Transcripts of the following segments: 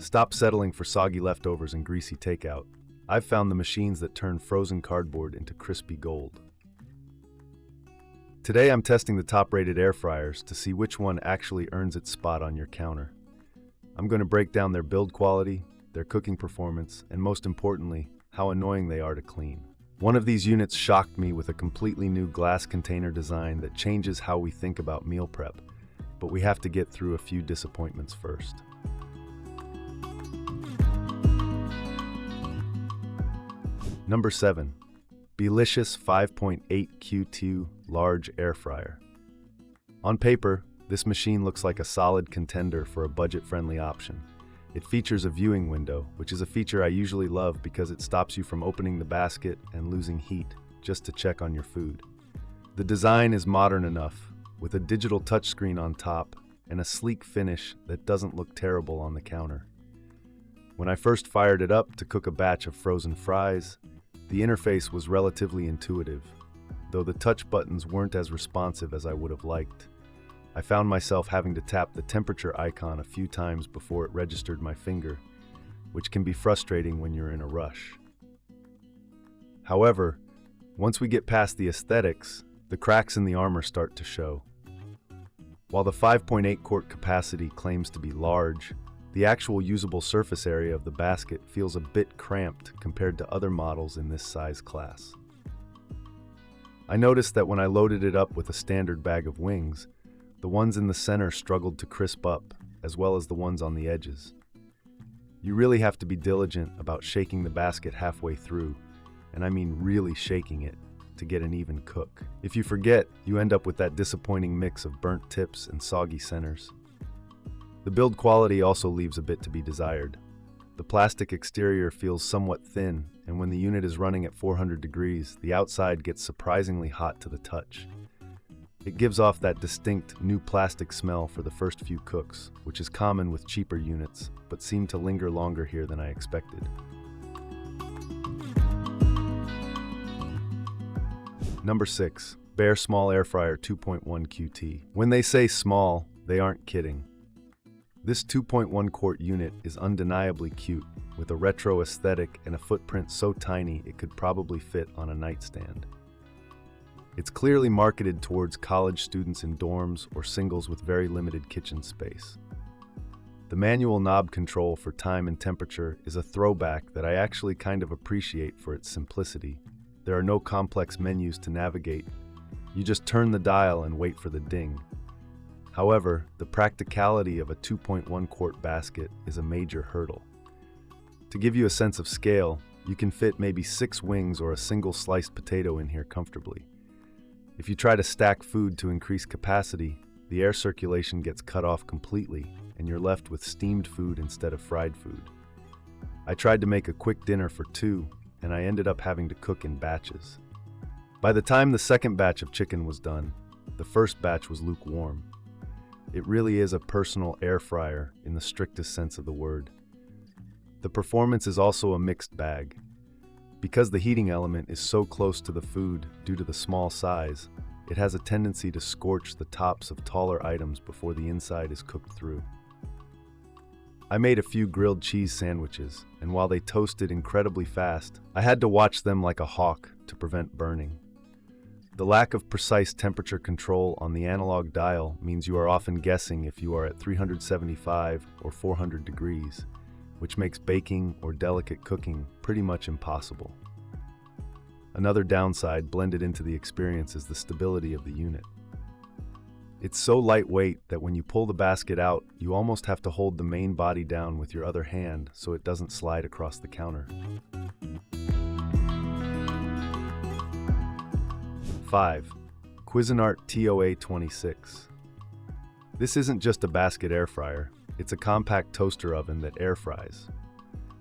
Stop settling for soggy leftovers and greasy takeout. I've found the machines that turn frozen cardboard into crispy gold. Today I'm testing the top-rated air fryers to see which one actually earns its spot on your counter. I'm going to break down their build quality, their cooking performance, and most importantly, how annoying they are to clean. One of these units shocked me with a completely new glass container design that changes how we think about meal prep, but we have to get through a few disappointments first. Number 7. Beelicious 5.8 Q2 Large Air Fryer. On paper, this machine looks like a solid contender for a budget-friendly option. It features a viewing window, which is a feature I usually love because it stops you from opening the basket and losing heat just to check on your food. The design is modern enough, with a digital touchscreen on top and a sleek finish that doesn't look terrible on the counter. When I first fired it up to cook a batch of frozen fries, the interface was relatively intuitive, though the touch buttons weren't as responsive as I would have liked. I found myself having to tap the temperature icon a few times before it registered my finger, which can be frustrating when you're in a rush. However, once we get past the aesthetics, the cracks in the armor start to show. While the 5.8 quart capacity claims to be large, the actual usable surface area of the basket feels a bit cramped compared to other models in this size class. I noticed that when I loaded it up with a standard bag of wings, the ones in the center struggled to crisp up, as well as the ones on the edges. You really have to be diligent about shaking the basket halfway through, and I mean really shaking it, to get an even cook. If you forget, you end up with that disappointing mix of burnt tips and soggy centers. The build quality also leaves a bit to be desired. The plastic exterior feels somewhat thin, and when the unit is running at 400 degrees, the outside gets surprisingly hot to the touch. It gives off that distinct new plastic smell for the first few cooks, which is common with cheaper units, but seemed to linger longer here than I expected. Number 6. Bear Small Air Fryer 2.1 QT. When they say small, they aren't kidding. This 2.1 quart unit is undeniably cute, with a retro aesthetic and a footprint so tiny it could probably fit on a nightstand. It's clearly marketed towards college students in dorms or singles with very limited kitchen space. The manual knob control for time and temperature is a throwback that I actually kind of appreciate for its simplicity. There are no complex menus to navigate. You just turn the dial and wait for the ding. However, the practicality of a 2.1 quart basket is a major hurdle. To give you a sense of scale, you can fit maybe 6 wings or a single sliced potato in here comfortably. If you try to stack food to increase capacity, the air circulation gets cut off completely and you're left with steamed food instead of fried food. I tried to make a quick dinner for 2 and I ended up having to cook in batches. By the time the second batch of chicken was done, the first batch was lukewarm. It really is a personal air fryer in the strictest sense of the word. The performance is also a mixed bag. Because the heating element is so close to the food due to the small size, it has a tendency to scorch the tops of taller items before the inside is cooked through. I made a few grilled cheese sandwiches, and while they toasted incredibly fast, I had to watch them like a hawk to prevent burning. The lack of precise temperature control on the analog dial means you are often guessing if you are at 375 or 400 degrees, which makes baking or delicate cooking pretty much impossible. Another downside blended into the experience is the stability of the unit. It's so lightweight that when you pull the basket out, you almost have to hold the main body down with your other hand so it doesn't slide across the counter. 5. Cuisinart TOA-26. This isn't just a basket air fryer, it's a compact toaster oven that air fries.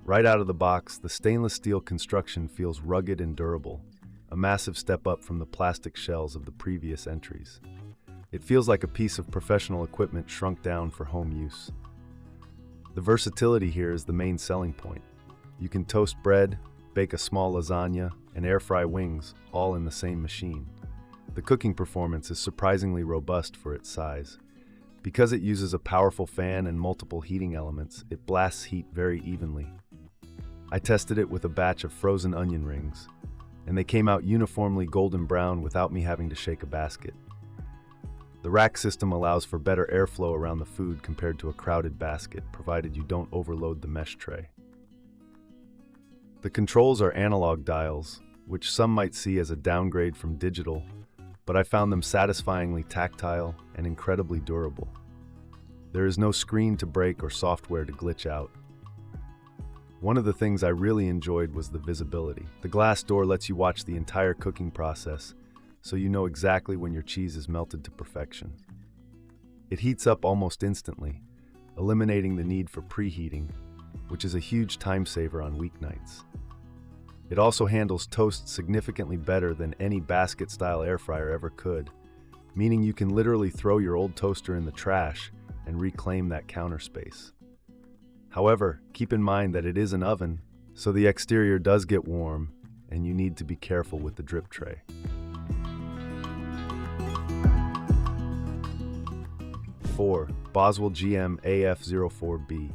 Right out of the box, the stainless steel construction feels rugged and durable, a massive step up from the plastic shells of the previous entries. It feels like a piece of professional equipment shrunk down for home use. The versatility here is the main selling point. You can toast bread, bake a small lasagna, and air fry wings, all in the same machine. The cooking performance is surprisingly robust for its size. Because it uses a powerful fan and multiple heating elements, it blasts heat very evenly. I tested it with a batch of frozen onion rings, and they came out uniformly golden brown without me having to shake a basket. The rack system allows for better airflow around the food compared to a crowded basket, provided you don't overload the mesh tray. The controls are analog dials, which some might see as a downgrade from digital, but I found them satisfyingly tactile and incredibly durable. There is no screen to break or software to glitch out. One of the things I really enjoyed was the visibility. The glass door lets you watch the entire cooking process, so you know exactly when your cheese is melted to perfection. It heats up almost instantly, eliminating the need for preheating, which is a huge time saver on weeknights. It also handles toast significantly better than any basket-style air fryer ever could, meaning you can literally throw your old toaster in the trash and reclaim that counter space. However, keep in mind that it is an oven, so the exterior does get warm, and you need to be careful with the drip tray. 4. BOSWELL GM AF04B.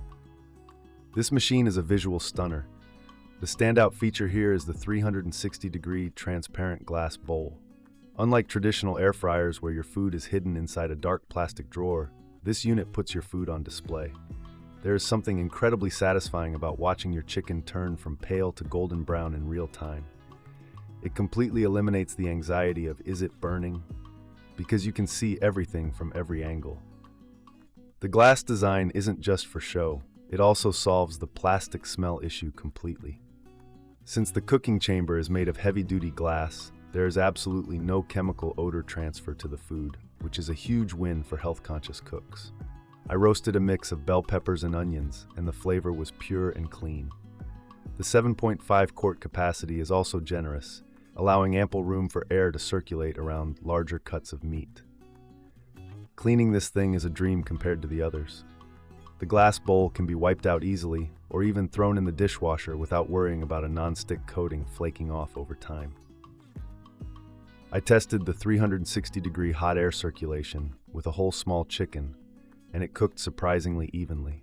This machine is a visual stunner. The standout feature here is the 360-degree transparent glass bowl. Unlike traditional air fryers where your food is hidden inside a dark plastic drawer, this unit puts your food on display. There is something incredibly satisfying about watching your chicken turn from pale to golden brown in real time. It completely eliminates the anxiety of "is it burning?" because you can see everything from every angle. The glass design isn't just for show, it also solves the plastic smell issue completely. Since the cooking chamber is made of heavy-duty glass, there is absolutely no chemical odor transfer to the food, which is a huge win for health-conscious cooks. I roasted a mix of bell peppers and onions, and the flavor was pure and clean. The 7.5 quart capacity is also generous, allowing ample room for air to circulate around larger cuts of meat. Cleaning this thing is a dream compared to the others. The glass bowl can be wiped out easily, or even thrown in the dishwasher without worrying about a non-stick coating flaking off over time. I tested the 360-degree hot air circulation with a whole small chicken, and it cooked surprisingly evenly.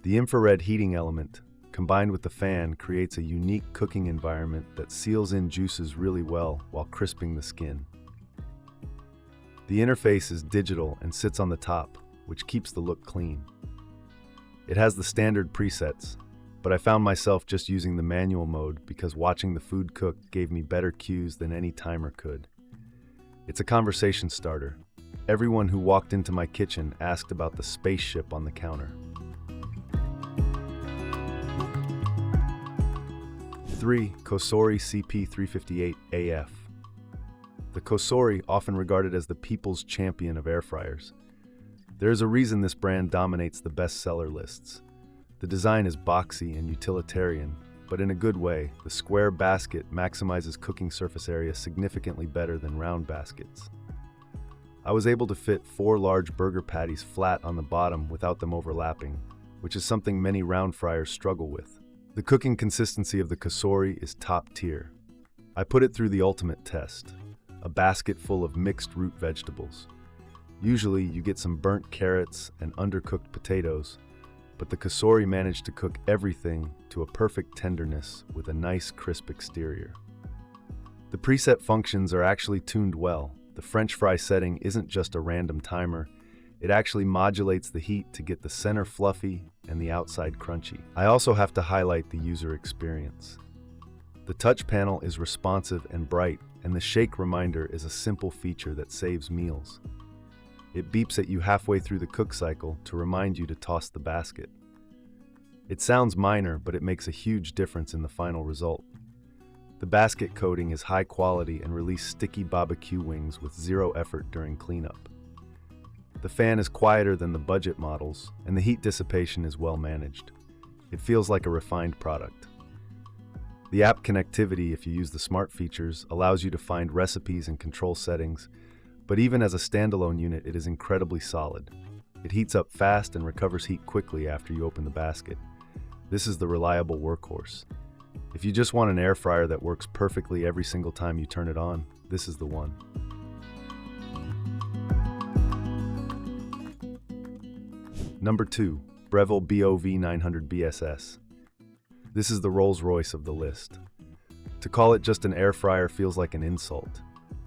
The infrared heating element, combined with the fan, creates a unique cooking environment that seals in juices really well while crisping the skin. The interface is digital and sits on the top, which keeps the look clean. It has the standard presets, but I found myself just using the manual mode because watching the food cook gave me better cues than any timer could. It's a conversation starter. Everyone who walked into my kitchen asked about the spaceship on the counter. 3. Cosori CP358AF. The Cosori, often regarded as the people's champion of air fryers. There is a reason this brand dominates the bestseller lists. The design is boxy and utilitarian, but in a good way. The square basket maximizes cooking surface area significantly better than round baskets. I was able to fit 4 large burger patties flat on the bottom without them overlapping, which is something many round fryers struggle with. The cooking consistency of the Cosori is top tier. I put it through the ultimate test, a basket full of mixed root vegetables. Usually you get some burnt carrots and undercooked potatoes, but the Cosori managed to cook everything to a perfect tenderness with a nice crisp exterior. The preset functions are actually tuned well. The French fry setting isn't just a random timer, it actually modulates the heat to get the center fluffy and the outside crunchy. I also have to highlight the user experience. The touch panel is responsive and bright, and the shake reminder is a simple feature that saves meals. It beeps at you halfway through the cook cycle to remind you to toss the basket. It sounds minor, but it makes a huge difference in the final result. The basket coating is high quality and releases sticky barbecue wings with zero effort during cleanup. The fan is quieter than the budget models, and the heat dissipation is well managed. It feels like a refined product. The app connectivity, if you use the smart features, allows you to find recipes and control settings, but even as a standalone unit, it is incredibly solid. It heats up fast and recovers heat quickly after you open the basket. This is the reliable workhorse. If you just want an air fryer that works perfectly every single time you turn it on, this is the one. Number 2. Breville BOV900BSS. This is the Rolls-Royce of the list. To call it just an air fryer feels like an insult.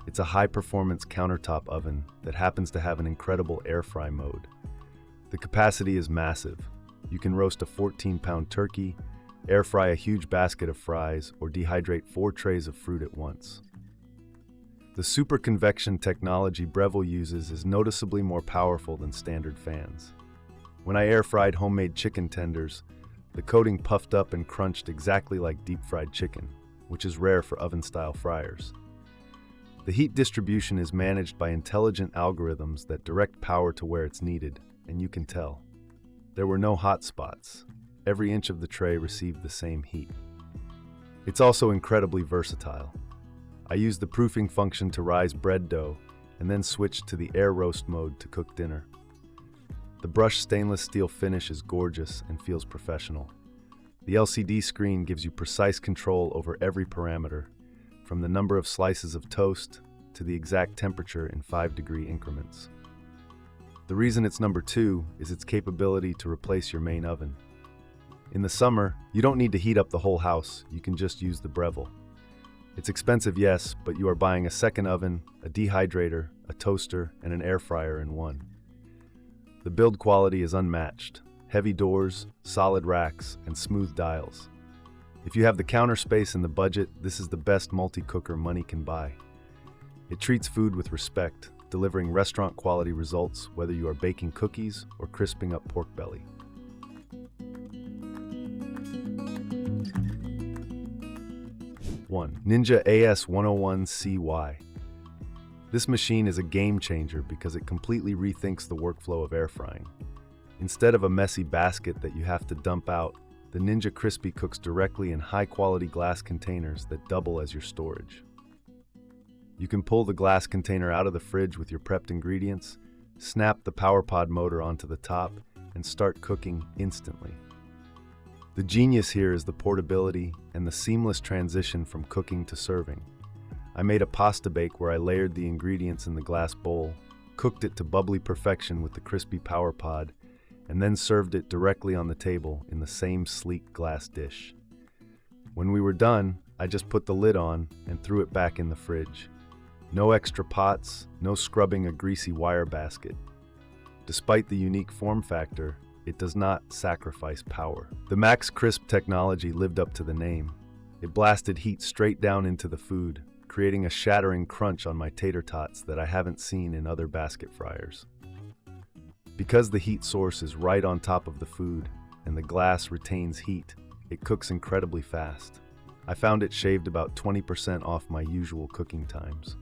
It's a high-performance countertop oven that happens to have an incredible air fry mode. The capacity is massive. You can roast a 14-pound turkey, air fry a huge basket of fries, or dehydrate 4 trays of fruit at once. The super convection technology Breville uses is noticeably more powerful than standard fans. When I air fried homemade chicken tenders, the coating puffed up and crunched exactly like deep-fried chicken, which is rare for oven-style fryers. The heat distribution is managed by intelligent algorithms that direct power to where it's needed, and you can tell. There were no hot spots. Every inch of the tray received the same heat. It's also incredibly versatile. I used the proofing function to rise bread dough and then switched to the air roast mode to cook dinner. The brushed stainless steel finish is gorgeous and feels professional. The LCD screen gives you precise control over every parameter, from the number of slices of toast to the exact temperature in 5-degree increments. The reason it's number 2 is its capability to replace your main oven. In the summer, you don't need to heat up the whole house, you can just use the Breville. It's expensive, yes, but you are buying a second oven, a dehydrator, a toaster, and an air fryer in one. The build quality is unmatched. Heavy doors, solid racks, and smooth dials. If you have the counter space and the budget, this is the best multi-cooker money can buy. It treats food with respect, delivering restaurant-quality results whether you are baking cookies or crisping up pork belly. Ninja AS101CY. This machine is a game changer because it completely rethinks the workflow of air frying. Instead of a messy basket that you have to dump out, the Ninja Crispy cooks directly in high-quality glass containers that double as your storage. You can pull the glass container out of the fridge with your prepped ingredients, snap the PowerPod motor onto the top, and start cooking instantly. The genius here is the portability and the seamless transition from cooking to serving. I made a pasta bake where I layered the ingredients in the glass bowl, cooked it to bubbly perfection with the crispy PowerPod, and then served it directly on the table in the same sleek glass dish. When we were done, I just put the lid on and threw it back in the fridge. No extra pots, no scrubbing a greasy wire basket. Despite the unique form factor, it does not sacrifice power. The Max Crisp technology lived up to the name. It blasted heat straight down into the food, creating a shattering crunch on my tater tots that I haven't seen in other basket fryers. Because the heat source is right on top of the food and the glass retains heat, it cooks incredibly fast. I found it shaved about 20% off my usual cooking times.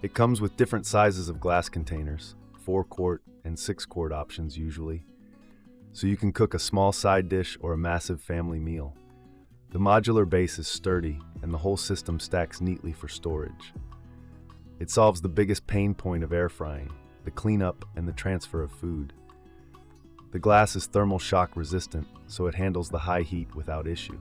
It comes with different sizes of glass containers, 4-quart and 6-quart options usually, so you can cook a small side dish or a massive family meal. The modular base is sturdy and the whole system stacks neatly for storage. It solves the biggest pain point of air frying, the cleanup and the transfer of food. The glass is thermal shock resistant, so it handles the high heat without issue.